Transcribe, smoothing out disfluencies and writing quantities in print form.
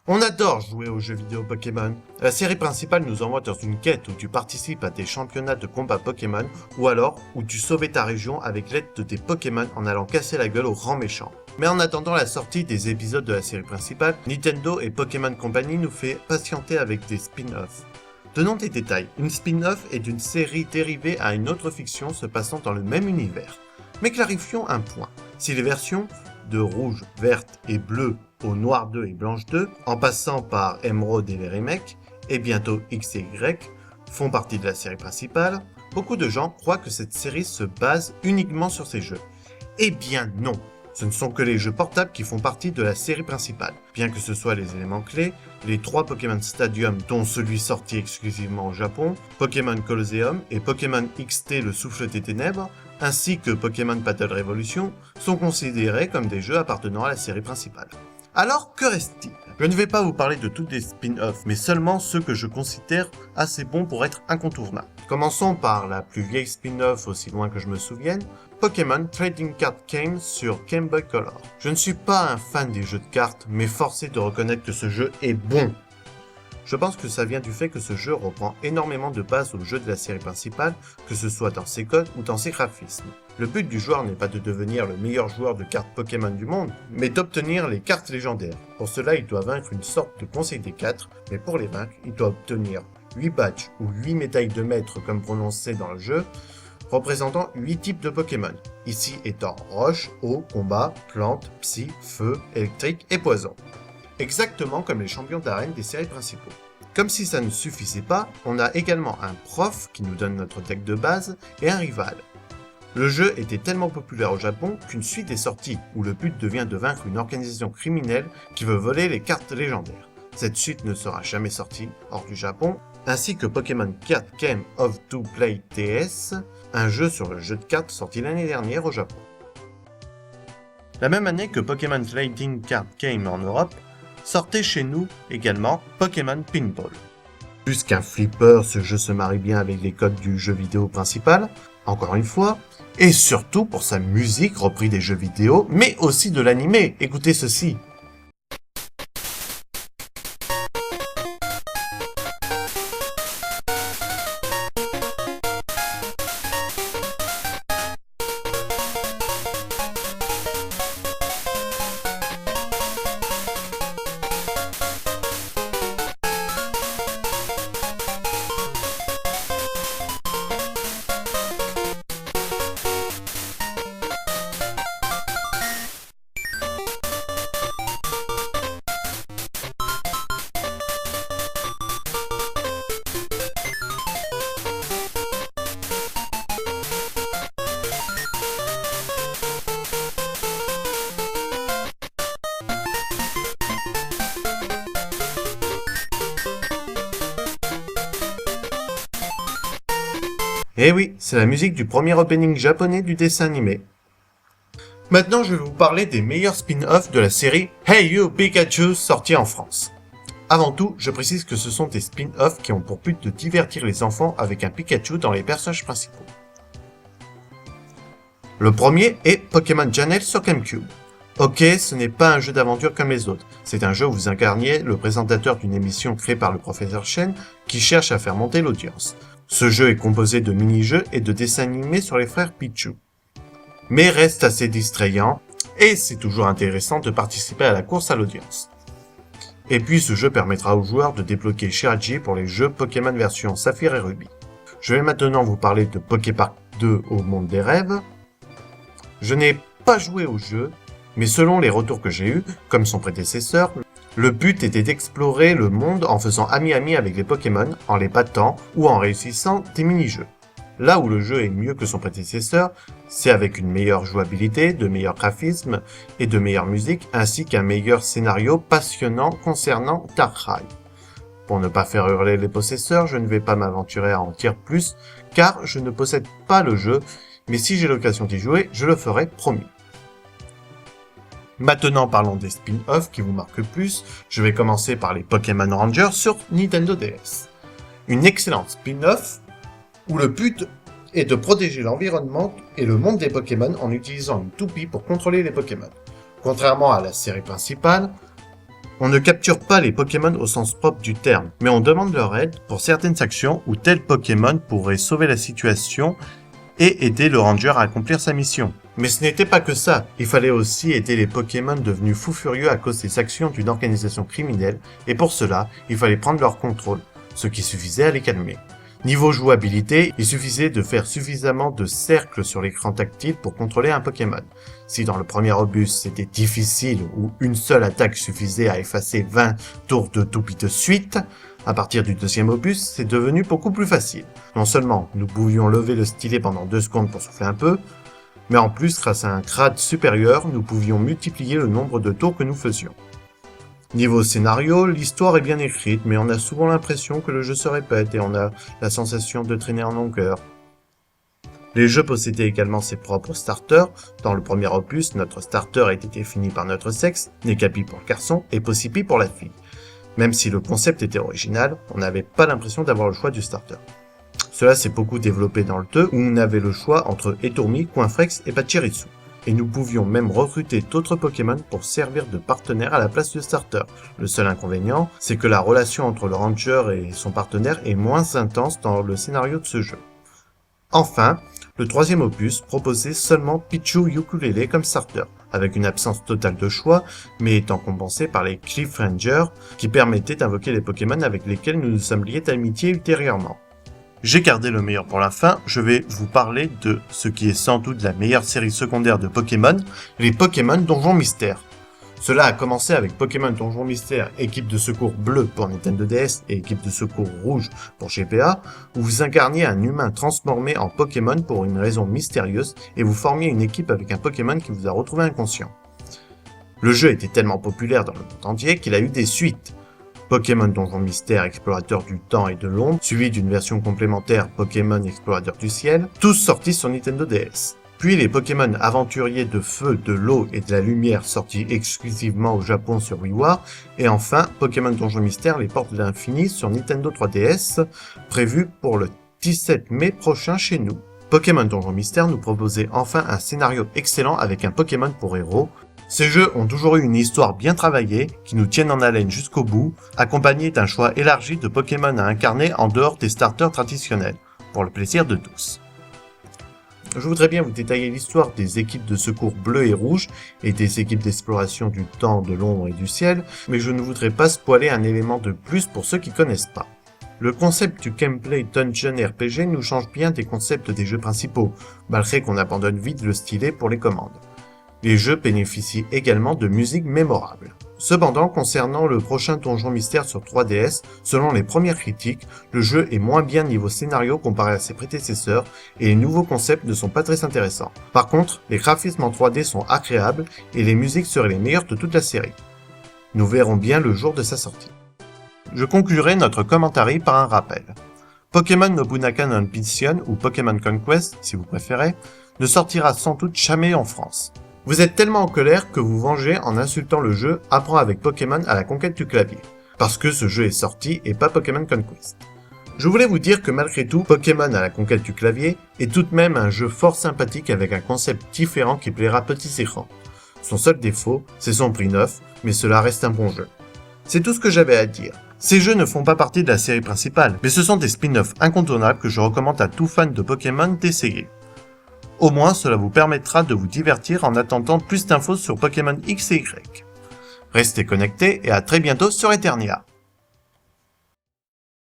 On adore jouer aux jeux vidéo Pokémon. La série principale nous envoie dans une quête où tu participes à des championnats de combat Pokémon ou alors où tu sauvais ta région avec l'aide de tes Pokémon en allant casser la gueule aux grands méchants. Mais en attendant la sortie des épisodes de la série principale, Nintendo et Pokémon Company nous fait patienter avec des spin-offs. Donnons des détails. Une spin-off est une série dérivée à une autre fiction se passant dans le même univers. Mais clarifions un point. Si les versions de rouge, verte et bleu au noir 2 et blanche 2, en passant par Emerald et les remakes, et bientôt X et Y, font partie de la série principale, beaucoup de gens croient que cette série se base uniquement sur ces jeux. Eh bien non, ce ne sont que les jeux portables qui font partie de la série principale, bien que ce soit les éléments clés, les 3 Pokémon Stadium dont celui sorti exclusivement au Japon, Pokémon Colosseum et Pokémon XT le Souffle des Ténèbres, ainsi que Pokémon Battle Revolution, sont considérés comme des jeux appartenant à la série principale. Alors, que reste-t-il ? Je ne vais pas vous parler de tous les spin-offs, mais seulement ceux que je considère assez bons pour être incontournables. Commençons par la plus vieille spin-off aussi loin que je me souvienne, Pokémon Trading Card Game sur Game Boy Color. Je ne suis pas un fan des jeux de cartes, mais forcé de reconnaître que ce jeu est bon. Je pense que ça vient du fait que ce jeu reprend énormément de bases au jeu de la série principale, que ce soit dans ses codes ou dans ses graphismes. Le but du joueur n'est pas de devenir le meilleur joueur de cartes Pokémon du monde, mais d'obtenir les cartes légendaires. Pour cela, il doit vaincre une sorte de conseil des 4, mais pour les vaincre, il doit obtenir 8 badges ou 8 médailles de maître comme prononcé dans le jeu, représentant 8 types de Pokémon, ici étant roche, eau, combat, plante, psy, feu, électrique et poison. Exactement comme les champions d'arène des séries principaux. Comme si ça ne suffisait pas, on a également un prof qui nous donne notre deck de base et un rival. Le jeu était tellement populaire au Japon qu'une suite est sortie où le but devient de vaincre une organisation criminelle qui veut voler les cartes légendaires. Cette suite ne sera jamais sortie hors du Japon, ainsi que Pokémon Card Game of To Play TS, un jeu sur le jeu de cartes sorti l'année dernière au Japon. La même année que Pokémon Trading Card Game en Europe, sortait chez nous également Pokémon Pinball. Plus qu'un flipper, ce jeu se marie bien avec les codes du jeu vidéo principal, encore une fois, et surtout pour sa musique reprise des jeux vidéo, mais aussi de l'animé. Écoutez ceci. Eh oui, c'est la musique du premier opening japonais du dessin animé. Maintenant, je vais vous parler des meilleurs spin-offs de la série Hey You Pikachu sortie en France. Avant tout, je précise que ce sont des spin-offs qui ont pour but de divertir les enfants avec un Pikachu dans les personnages principaux. Le premier est Pokémon Channel sur GameCube. Ok, ce n'est pas un jeu d'aventure comme les autres, c'est un jeu où vous incarniez le présentateur d'une émission créée par le professeur Chen qui cherche à faire monter l'audience. Ce jeu est composé de mini-jeux et de dessins animés sur les frères Pichu. Mais reste assez distrayant, et c'est toujours intéressant de participer à la course à l'audience. Et puis ce jeu permettra aux joueurs de débloquer Shiraji pour les jeux Pokémon version Saphir et Ruby. Je vais maintenant vous parler de Poképark 2 au monde des rêves. Je n'ai pas joué au jeu, mais selon les retours que j'ai eus, comme son prédécesseur, le but était d'explorer le monde en faisant ami-ami avec les Pokémon, en les battant ou en réussissant des mini-jeux. Là où le jeu est mieux que son prédécesseur, c'est avec une meilleure jouabilité, de meilleurs graphismes et de meilleure musique, ainsi qu'un meilleur scénario passionnant concernant Darkrai. Pour ne pas faire hurler les possesseurs, je ne vais pas m'aventurer à en dire plus, car je ne possède pas le jeu, mais si j'ai l'occasion d'y jouer, je le ferai promis. Maintenant parlons des spin-offs qui vous marquent le plus, je vais commencer par les Pokémon Rangers sur Nintendo DS. Une excellente spin-off où le but est de protéger l'environnement et le monde des Pokémon en utilisant une toupie pour contrôler les Pokémon. Contrairement à la série principale, on ne capture pas les Pokémon au sens propre du terme, mais on demande leur aide pour certaines actions où tel Pokémon pourrait sauver la situation et aider le Ranger à accomplir sa mission. Mais ce n'était pas que ça, il fallait aussi aider les Pokémon devenus fous furieux à cause des actions d'une organisation criminelle, et pour cela, il fallait prendre leur contrôle, ce qui suffisait à les calmer. Niveau jouabilité, il suffisait de faire suffisamment de cercles sur l'écran tactile pour contrôler un Pokémon. Si dans le premier opus c'était difficile ou une seule attaque suffisait à effacer 20 tours de toupie de suite, à partir du deuxième opus, c'est devenu beaucoup plus facile. Non seulement nous pouvions lever le stylet pendant 2 secondes pour souffler un peu, mais en plus grâce à un grade supérieur, nous pouvions multiplier le nombre de tours que nous faisions. Niveau scénario, l'histoire est bien écrite, mais on a souvent l'impression que le jeu se répète et on a la sensation de traîner en longueur. Les jeux possédaient également ses propres starters. Dans le premier opus, notre starter était défini par notre sexe, Nekapi pour le garçon et Possipi pour la fille. Même si le concept était original, on n'avait pas l'impression d'avoir le choix du starter. Cela s'est beaucoup développé dans le 2 où on avait le choix entre Etormi, Coinfrex et Pachirisu. Et nous pouvions même recruter d'autres Pokémon pour servir de partenaire à la place du starter. Le seul inconvénient, c'est que la relation entre le Ranger et son partenaire est moins intense dans le scénario de ce jeu. Enfin, le troisième opus proposait seulement Pichu Ukulele comme starter, avec une absence totale de choix, mais étant compensé par les Cliff Rangers, qui permettaient d'invoquer les Pokémon avec lesquels nous nous sommes liés d'amitié ultérieurement. J'ai gardé le meilleur pour la fin, je vais vous parler de ce qui est sans doute la meilleure série secondaire de Pokémon, les Pokémon Donjon Mystère. Cela a commencé avec Pokémon Donjon Mystère, équipe de secours bleu pour Nintendo DS et équipe de secours rouge pour GBA, où vous incarniez un humain transformé en Pokémon pour une raison mystérieuse et vous formiez une équipe avec un Pokémon qui vous a retrouvé inconscient. Le jeu était tellement populaire dans le monde entier qu'il a eu des suites. Pokémon Donjon Mystère Explorateur du Temps et de l'Ombre, suivi d'une version complémentaire Pokémon Explorateur du Ciel, tous sortis sur Nintendo DS. Puis les Pokémon Aventuriers de Feu, de l'Eau et de la Lumière sortis exclusivement au Japon sur WiiWare, et enfin Pokémon Donjon Mystère Les Portes de l'Infini sur Nintendo 3DS, prévu pour le 17 mai prochain chez nous. Pokémon Donjon Mystère nous proposait enfin un scénario excellent avec un Pokémon pour héros. Ces jeux ont toujours eu une histoire bien travaillée, qui nous tiennent en haleine jusqu'au bout, accompagnée d'un choix élargi de Pokémon à incarner en dehors des starters traditionnels, pour le plaisir de tous. Je voudrais bien vous détailler l'histoire des équipes de secours bleu et rouge, et des équipes d'exploration du temps, de l'ombre et du ciel, mais je ne voudrais pas spoiler un élément de plus pour ceux qui connaissent pas. Le concept du gameplay Dungeon RPG nous change bien des concepts des jeux principaux, malgré qu'on abandonne vite le stylet pour les commandes. Les jeux bénéficient également de musique mémorable. Cependant, concernant le prochain Donjon Mystère sur 3DS, selon les premières critiques, le jeu est moins bien niveau scénario comparé à ses prédécesseurs et les nouveaux concepts ne sont pas très intéressants. Par contre, les graphismes en 3D sont agréables et les musiques seraient les meilleures de toute la série. Nous verrons bien le jour de sa sortie. Je conclurai notre commentaire par un rappel. Pokémon Nobunaka no Ambition ou Pokémon Conquest, si vous préférez, ne sortira sans doute jamais en France. Vous êtes tellement en colère que vous vengez en insultant le jeu Apprends avec Pokémon à la conquête du clavier, parce que ce jeu est sorti et pas Pokémon Conquest. Je voulais vous dire que malgré tout, Pokémon à la conquête du clavier est tout de même un jeu fort sympathique avec un concept différent qui plaira à petits écrans. Son seul défaut, c'est son prix neuf, mais cela reste un bon jeu. C'est tout ce que j'avais à dire. Ces jeux ne font pas partie de la série principale, mais ce sont des spin-offs incontournables que je recommande à tout fan de Pokémon d'essayer. Au moins, cela vous permettra de vous divertir en attendant plus d'infos sur Pokémon X et Y. Restez connectés et à très bientôt sur Eternia.